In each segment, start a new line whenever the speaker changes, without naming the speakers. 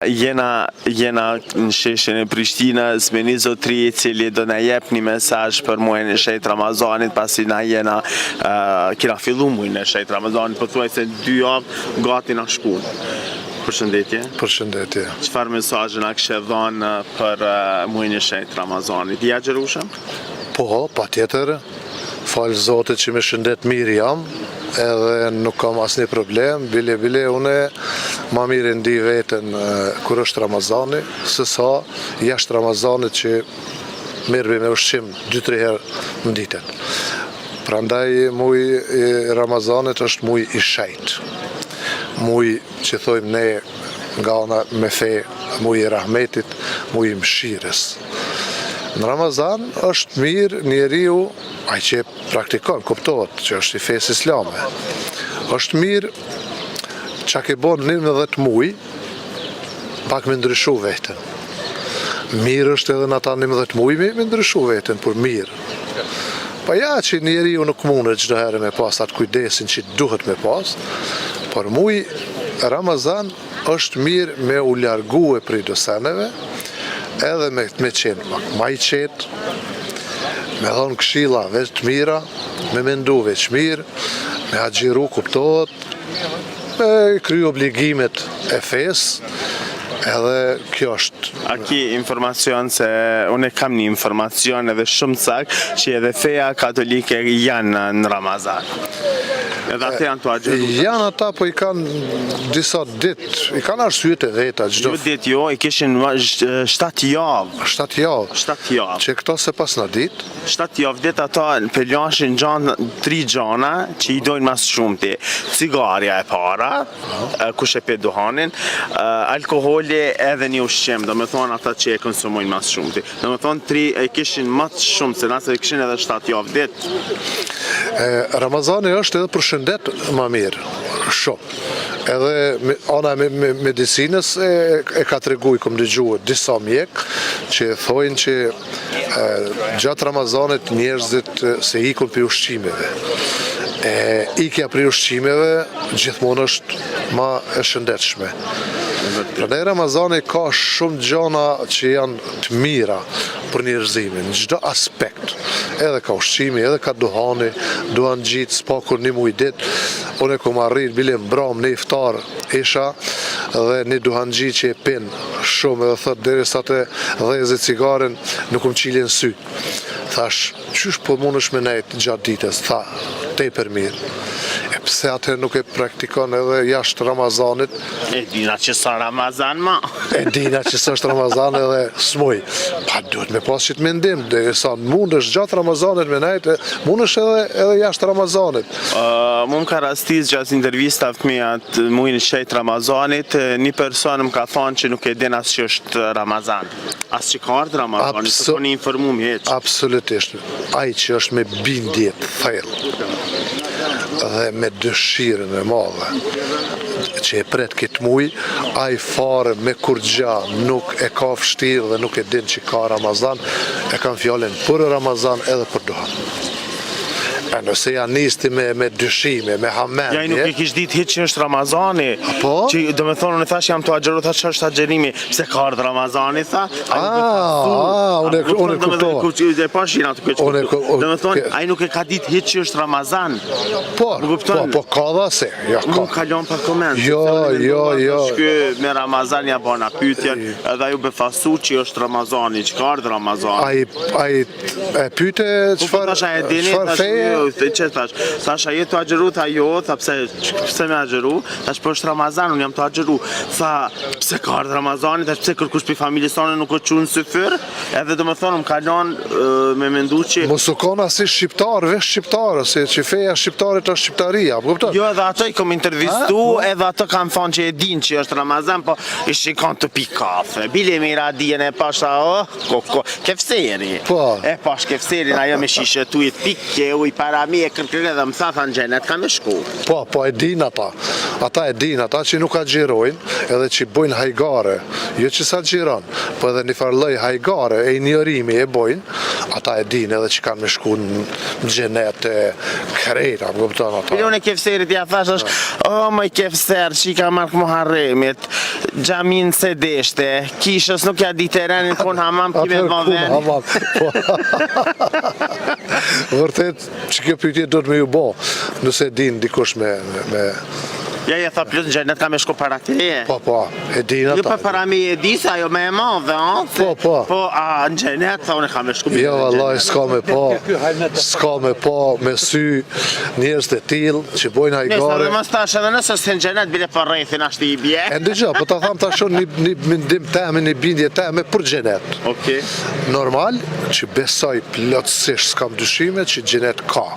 Jena në sheshin e Prishtinës me një zotri I cili do na jep një mesazh për muajin e shenjtë Ramazanit, pasi na kena fillu muajin e shenjtë Ramazanit, pothuajse 2 javë gati na shkon. Përshëndetje.
Përshëndetje.
Çfarë mesazhi na kishe dhënë për muajin e shenjtë Ramazanit? I agjerushëm?
Po, patjetër. Falë Zotit që me shëndet mirë jam, edhe nuk kam asnjë problem, bile une ma mirë ndi veten kur është Ramazani, sësa jashtë Ramazanit që merrem me ushqim 2-3 herë në ditën. Prandaj muaji I Ramazanit është muaj I shenjtë. Muaj që thojmë ne nga ana me fe, muaj I rahmetit, muaj I mëshirës. Në Ramazan është mirë njeriu, ai që praktikon, kuptohet që është I fesë islame. Është mirë që ke bon 11 muaj, pak me ndryshu veten. Mirë është edhe në ata 11 muaj me ndryshu veten, por mirë. Pa ja që njeriu nuk mundet çdo herë me pas atë kujdesin që duhet me pas, por muaj Ramazan është mirë me u largue prej doseneve, edhe me qenë ma I qetë, me dhonë këshilla veç të mira, me mendu veç mirë, me agjiru kuptohet, me kry obligimet e fesë, edhe kjo është.
A ki informacion se unë kam një informacion edhe shumë cak që edhe feja katolike janë në Ramazan. Edhe ata janë të agjeru?
Janë ata, po I kanë disa ditë, I kanë arsyet e veta.
Jo ditë jo, I kishin 7 javë.
7 javë?
7 javë.
Që këto se pas në ditë?
7 javë ditë ata përlashin 3 gjana që I dojnë mas shumëti. Cigarja e para, kush e pe duhanin, alkoholi edhe një ushqim, do me thonë ata që e konsumojnë mas shumëti. Do me thonë 3 e kishin më të shumë, se nëse e kishin edhe 7 javë ditë.
Ramazani është edhe për shëndet më mirë, shumë. Edhe ana me medicinës e ka tregu I kom dëgjuar disa mjek që thojnë që gjatë Ramazanit njerëzit se ikun për ushqimeve. Ikja për ushqimeve gjithmonë është ma e shëndetshme. Prandaj Ramazani ka shumë gjana që janë të mira për njerëzimin, në çdo aspekt. Edhe ka ushqimi, edhe ka duhani, duhan gjitë, spakur një muj ditë. Unë kom arrit, bile mbram në iftar isha, dhe një duhan gjitë që e pin shumë, edhe thot derisa të dheze cigaren, nuk më qilin sy. Thash, qysh po mundesh me nejtë gjatë ditës? Tha, tepër mirë. E pse atë nuk e praktikon edhe jashtë Ramazanit?
E dina që sa Ramazan ma.
E dina që sa është Ramazan edhe smuj. Pa duhet me pas qitë mendim, dhe sa mundesh gjatë Ramazanit me nejtë, mundesh edhe jashtë Ramazanit.
Mu më ka rastis gjatë intervistave mia të muajin e shenjtë Ramazanit, një person më ka thonë që nuk e din as që është Ramazan. As që ka ardhur Ramazani, se po një informum heq.
Absolutisht. Ai që është me bindje të thellë dhe me dëshirën e madhe që e pret këtë muj, ai fare me kur gja nuk e ka vështirë dhe nuk e din që ka Ramazan, e kanë fjallin për Ramazan edhe për duhan. Nëse janë nisti me dyshime, me hamendje.
Ja, I nuk e kish ditë hiç që është Ramazani.
Po?
Që do me thonë, unë thash jam të agjeru, thash që është agjerimi, pse ka ardhur Ramazani, tha.
Unë kuptova.
E pashin atë këtë. Do me thonë, ai nuk e ka ditë hiç që është Ramazan.
Po, ka dha se.
Nuk kalon pa koment.
Jo.
Shky me Ramazan ja bona pyetjen, edhe ju befasu që është Ramazani, që ka ardhur Ramazani.
Ai e pyete çfarë feje?
Që thash a jetë të agjeru, tha jo, tha pse me agjeru, thash po është Ramazan, unë jam të agjeru, tha pse ka ardhur Ramazani, thash pse kërkush për familjes tonë nuk o qunë së fyrë, edhe do me thonë më kalon me mendu që...
Mos u kona si shqiptar, vesh shqiptarë, se që feja shqiptarit është shqiptaria,
jo edhe ato I kom intervistu, edhe ato kanë thonë që e din që është Ramazan, po I shikon të pi kafe, bile me radien e pasha, kefseri, e pash kefserin, ajo me shishe tu I pike, u I para para mi e kërkën edhe më thanë xhenet ka me shku.
Po e din ata. Ata e din, ata që nuk agjirojnë edhe që bojnë hajgare, jo që sa gjiron, po edhe një farloj hajgare e njërimi e bojnë, ata e din edhe që kanë me shku në xhenet e krejta, më kupton ata.
Unë e kefserit ja thash është, më i kefser që i ka marrë Muharremit, xhamin se deshte, kishës nuk ja di terenin kun hamam kime dhoven.
Vërtet që kjo pyetje do të me ju bo, nëse din dikush me...
Ja tha plus në xhenet ka me shku para teje.
Po, e din ata.
Jo për para mi e di sa jo me e madhe,
Po.
Po, në xhenet tha unë ka me shku.
Jo, vallaj, s'ka me po me sy njerëz të tillë që bojnë hajgare.
Nëse dhe mos tash edhe nëse s'e në xhenet bile për rrethin ashtë i bje.
E ndëgjo, po ta tham tash një mendim teme, një bindje teme për xhenet.
Okej.
Normal që besoj plotësisht s'kam dyshime që xhenet ka.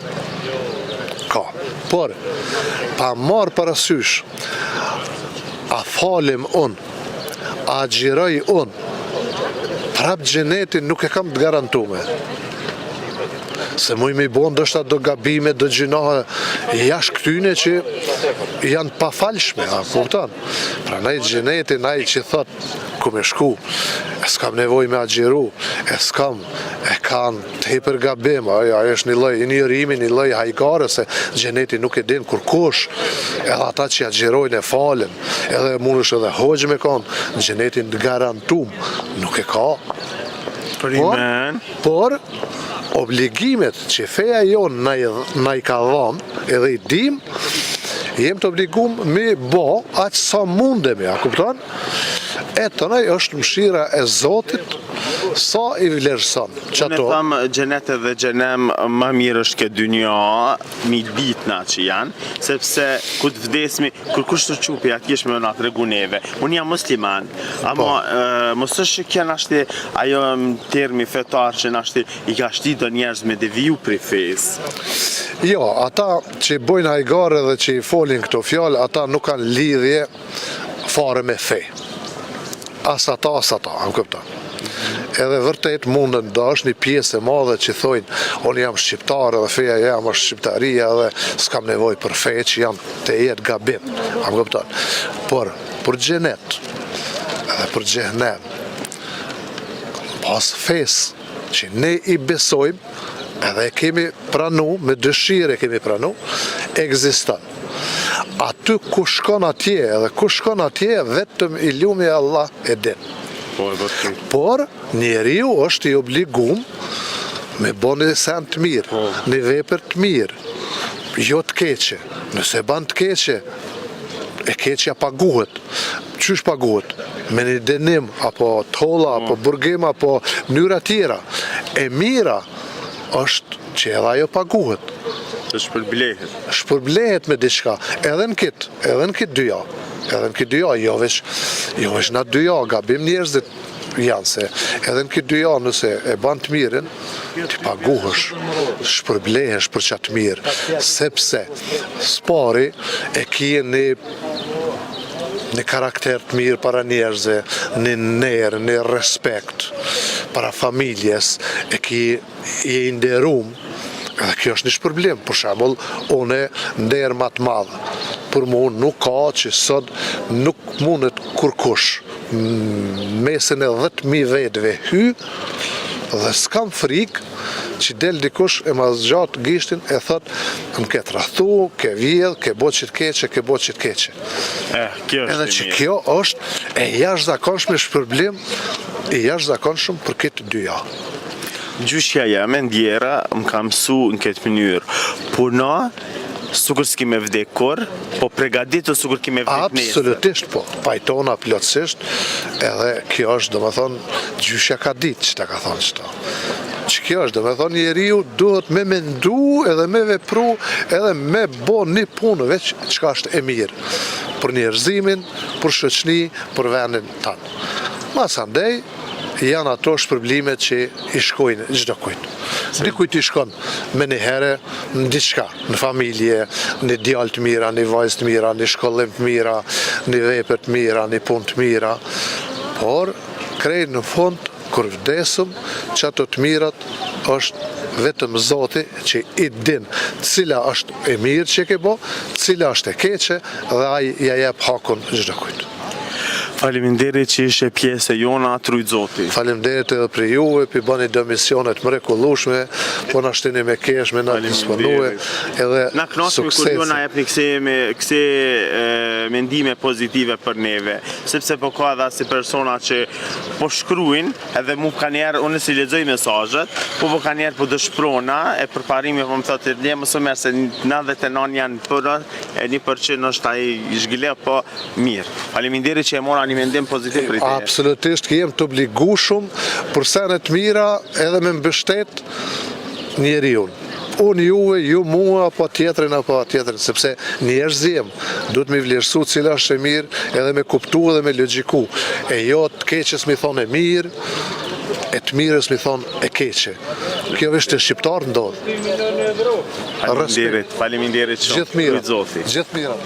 Por, pa marë parasysh, a falim unë, a agjiroj unë, prap xhenetin nuk e kam të garantume. Se muj me i bo ndoshta do gabime, do gjinohë jashtë këtyne që janë pa falshme, kupton? Pra nej xhenetin, nej që thot ku me shku, e s'kam nevoj me agjiru, e kanë të hiper gabim, ajo është një lloj njërimi, një lloj hajgare, se xheneti nuk e din kur kush, edhe ata që agjirojnë e falen, edhe mund është edhe hoxhë me konë, xhenetin të garantum, nuk e ka. Por, obligimet që feja jonë na i ka dhënë, edhe i dim, jem të obligum me bo aq sa mundemi, a kupton? E të nej është mshira e Zotit sa i vlerëson.
Unë e thamë xhenet dhe xhenem më mirë është ke dynja, mi bitna që janë, sepse ku të vdesmi, kur kush të qupi ati është me nga të regu neve. Unë jam musliman, ama mos është që kja nashti ajo termi fetar që nashti i ka shti do njerëz me deviju prej fesë.
Jo, ata që bojnë hajgare dhe që i folin këto fjallë, ata nuk kanë lidhje fare me fe. As ata, më këpta. Edhe vërtet mundën da është një pjesë e madhe që thojnë unë jam shqiptarë dhe feja jam është shqiptaria dhe s'kam nevoj për fe që jam të jetë gabim. Më këpta. Por, për xhenet edhe për xhenem, pas fesë që ne i besojmë edhe kemi pranu, me dëshire kemi pranu, ekziston. Aty ku shkon atje, edhe ku shkon atje, vetëm i lumi Allah e din. Por, njeriu është i obligum me bo një sen të mirë, një vepër të mirë, jo të keqe. Nëse ban të keqe, e keqja paguhet. Qysh paguhet? Me një denim, apo tolla, apo burgim, apo mënyra tjera. E mira është që edhe ajo paguhet. Shpërblehet me diçka, edhe në kitë dyja. Edhe në kitë dyja, jo veç në dyja, gabim njerëzit janë se edhe në kitë dyja nëse e ban të mirin, ti paguhesh, shpërblehesh për qatë mirë, sepse spari e kje një karakter të mirë para njerëzve, një nerë, një respekt para familjes, e kje i nderum. Edhe kjo është një shpërblim, për shembull, unë nder më të madh. Për mua nuk ka që sot nuk mundet kurkush mesin e 10.000 vetëve hy dhe s'kam frikë që del dikush e ma zgjatë gishtin e thot më ke tradhtu, ke vjedh, ke bo që të keqe. Edhe që kjo është e jashtëzakonshme shpërblim, e jashtëzakonshëm për këtë dyja.
Gjyshja jam e ndjera më ka mësu në këtë mënyrë. Puna, sukur s'ki me vdek kur, po pregaditu sukur ki me vdek nesër.
Absolutisht po, pajtona plotësisht, edhe kjo është, do me thonë, gjyshja ka ditë që ta ka thonë qëta. Që kjo është, do me thonë, njeriu duhet me mendu edhe me vepru edhe me bo një punë veç qka është e mirë. Për njerëzimin, për shoqni, për vendin tanë. Masandej, janë ato shpërblime që i shkojnë çdo kujt. Dikujt i shkon me një herë në diçka, në familje, një djalë të mira, një vajzë të mira, një shkollim të mira, një vepër të mira, një punë të mira, por krejnë në fund kur vdesëm, që ato të mirat është vetëm Zoti që i din cila është e mirë që ke bo, cila është e keqe dhe ai ja jep hakun çdo kujt.
Faleminderit që ishe pjesë e jona Trujt Zoti.
Faleminderit edhe për juve, për bani do misionet mrekullueshme, po na shtini me kesh, me na disponue, edhe
Na knaqemi kur ju na jepni këse mendime pozitive për neve, sepse po ka edhe si persona që po shkruajnë, edhe mu ka njerë, unë si lexoj mesazhet, po ka njerë po dëshprona, e përparimi po më thotë, le më së merë se 99 janë për, e 1% është ai zhgile, po mirë. Faleminderit që e mora një mendim pozitiv për i te.
Absolutisht, jem të obligueshëm për senet mira edhe me mbështet njeriu. Unë juve, ju mua, apo tjetrin, sepse njerëzim duhet me vlerësu cila është e mirë edhe me kuptu edhe me logjiku. E jo të keqes mi thonë e mirë, e të mirës mi thonë e keqe. Kjo është e shqiptar ndodhë.
Faleminderit shumë.
Gjithë mira.